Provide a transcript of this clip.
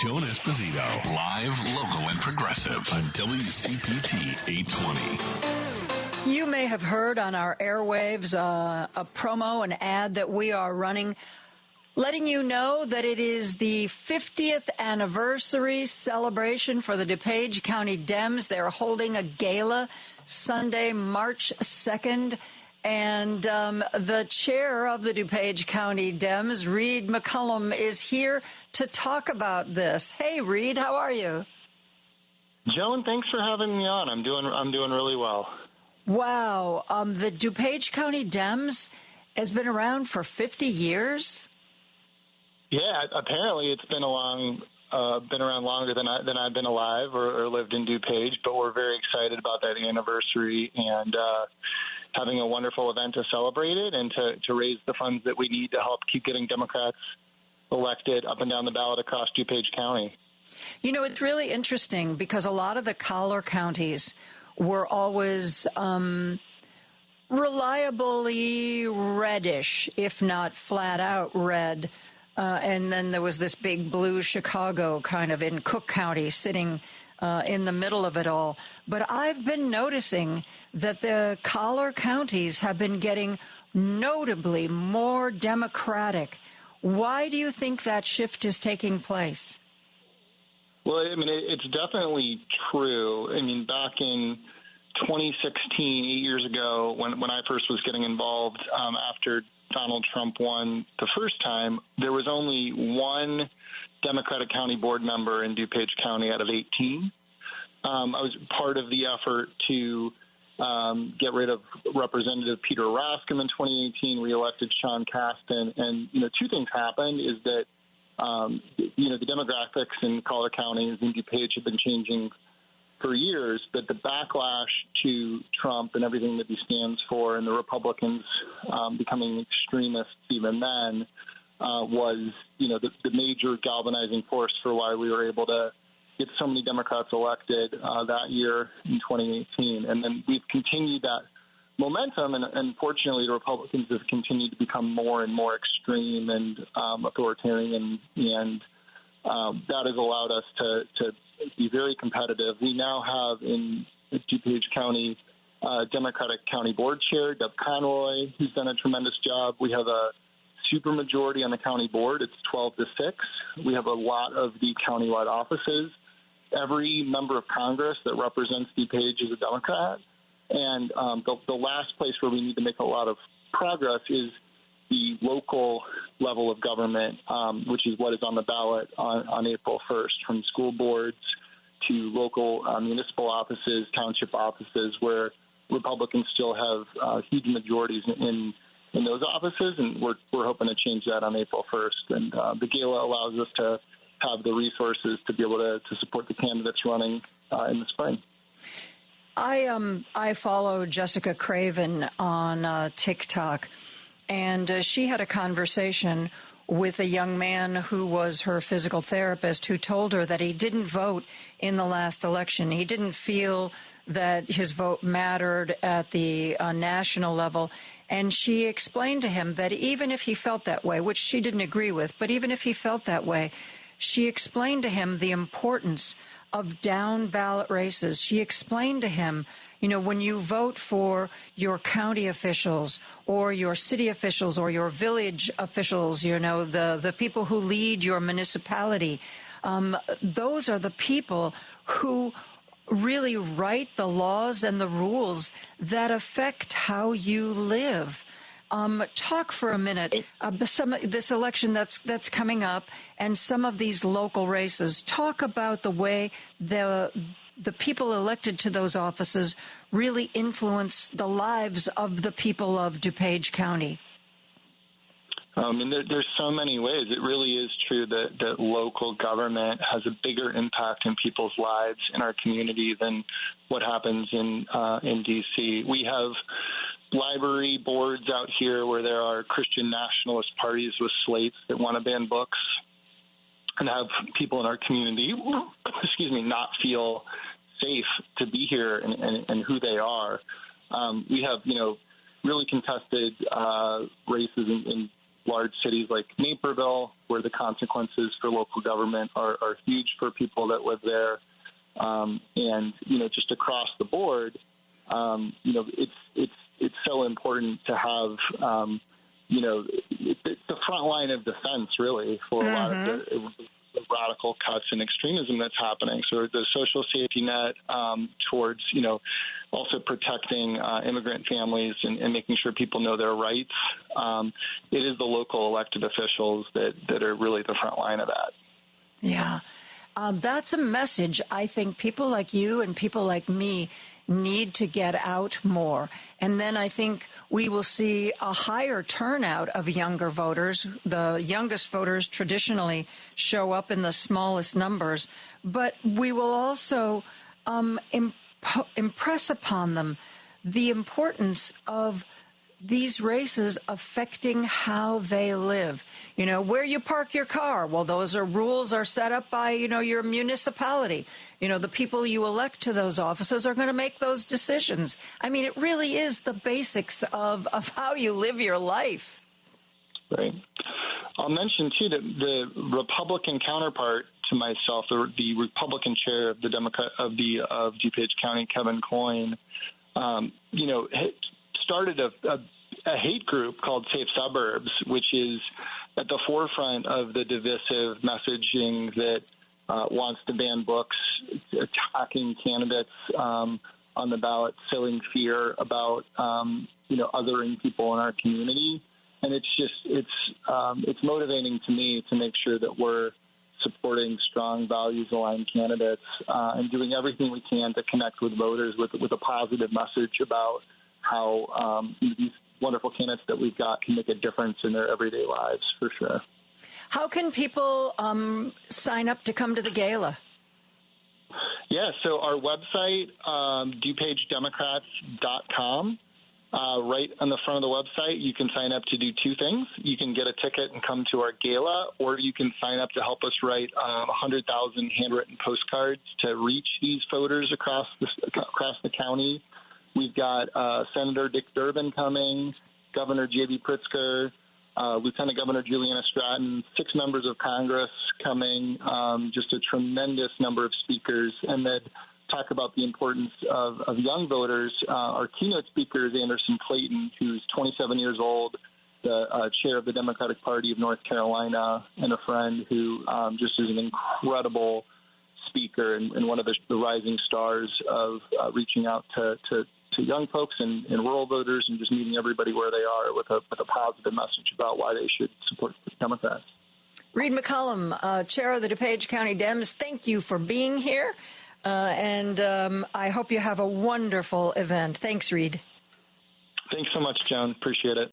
Joan Esposito, live, local, and progressive on WCPT 820. You may have heard on our airwaves a promo, an ad that we are running, letting you know that it is the 50th anniversary celebration for the DuPage County Dems. They're holding a gala Sunday, March 2nd. And the chair of the DuPage County Dems, Reid McCollum, is here to talk about this. Hey, Reid, how are you? Joan, thanks for having me on. I'm doing really well. Wow, the DuPage County Dems has been around for 50 years. Yeah, apparently it's been around longer than I've been alive or lived in DuPage. But we're very excited about that anniversary and having a wonderful event to celebrate it and to raise the funds that we need to help keep getting Democrats elected up and down the ballot across DuPage County. You know, it's really interesting because a lot of the collar counties were always reliably reddish, if not flat out red. And then there was this big blue Chicago kind of in Cook County sitting in the middle of it all. But I've been noticing that the collar counties have been getting notably more Democratic. Why do you think that shift is taking place? Well, I mean, it's definitely true. I mean, back in 2016, 8 years ago, when I first was getting involved after Donald Trump won the first time, there was only one Democratic county board member in DuPage County out of 18. I was part of the effort to get rid of Representative Peter Raskin in 2018, reelected Sean Casten, and two things happened: is that the demographics in collar counties in DuPage have been changing for years, but the backlash to Trump and everything that he stands for, and the Republicans becoming extremists even then, was the major galvanizing force for why we were able to get so many Democrats elected that year in 2018. And then we've continued that momentum, and unfortunately the Republicans have continued to become more and more extreme and authoritarian, and that has allowed us to be very competitive. We now have in DuPage County Democratic County Board Chair, Deb Conroy, who's done a tremendous job. We have a supermajority on the county board. It's 12-6. We have a lot of the countywide offices. Every member of Congress that represents DuPage is a Democrat. And the last place where we need to make a lot of progress is the local level of government, which is what is on the ballot on April 1st, from school boards to local municipal offices, township offices, where Republicans still have huge majorities in those offices, and we're hoping to change that on April 1st. And the gala allows us to have the resources to be able to support the candidates running in the spring. I follow Jessica Craven on TikTok, and she had a conversation with a young man who was her physical therapist, who told her that he didn't vote in the last election. He didn't feel that his vote mattered at the national level. And she explained to him that even if he felt that way, which she didn't agree with, but even if he felt that way, she explained to him the importance of down ballot races. She explained to him, when you vote for your county officials or your city officials or your village officials, the people who lead your municipality, those are the people who really write the laws and the rules that affect how you live. Talk for a minute this election that's coming up and some of these local races. Talk about the way the people elected to those offices really influence the lives of the people of DuPage County. And there's so many ways. It really is true that local government has a bigger impact in people's lives in our community than what happens in D.C. We have library boards out here where there are Christian nationalist parties with slates that want to ban books and have people in our community, not feel safe to be here and who they are. We have, really contested races in large cities like Naperville, where the consequences for local government are huge for people that live there. And, just across the board, it's so important to have, it's the front line of defense, really, for a lot of the radical cuts and extremism that's happening. So the social safety net towards, also protecting immigrant families and making sure people know their rights. It is the local elected officials that are really the front line of that. Yeah. That's a message I think people like you and people like me need to get out more. And then I think we will see a higher turnout of younger voters. The youngest voters traditionally show up in the smallest numbers. But we will also impress upon them the importance of these races affecting how they live. Where you park your car, well, those rules are set up by, your municipality. The people you elect to those offices are going to make those decisions. I mean, it really is the basics of how you live your life. Right. I'll mention, too, that the Republican counterpart to myself, the Republican chair of the of DuPage County, Kevin Coyne, started a hate group called Safe Suburbs, which is at the forefront of the divisive messaging that wants to ban books, attacking candidates on the ballot, sowing fear about othering people in our community. And it's motivating to me to make sure that we're supporting strong values-aligned candidates and doing everything we can to connect with voters with a positive message about how these wonderful candidates that we've got can make a difference in their everyday lives, for sure. How can people sign up to come to the gala? Yeah, so our website, DuPageDemocrats.com. Right on the front of the website, you can sign up to do two things. You can get a ticket and come to our gala, or you can sign up to help us write 100,000 handwritten postcards to reach these voters across the county. We've got Senator Dick Durbin coming, Governor J.B. Pritzker, Lieutenant Governor Juliana Stratton, 6 members of Congress coming, just a tremendous number of speakers, and then talk about the importance of young voters. Our keynote speaker is Anderson Clayton, who's 27 years old, the chair of the Democratic Party of North Carolina, and a friend who just is an incredible speaker and one of the rising stars of reaching out to young folks and rural voters and just meeting everybody where they are with a positive message about why they should support the Democrats. Reid McCollum, chair of the DuPage County Dems, thank you for being here. And I hope you have a wonderful event. Thanks, Reid. Thanks so much, Joan. Appreciate it.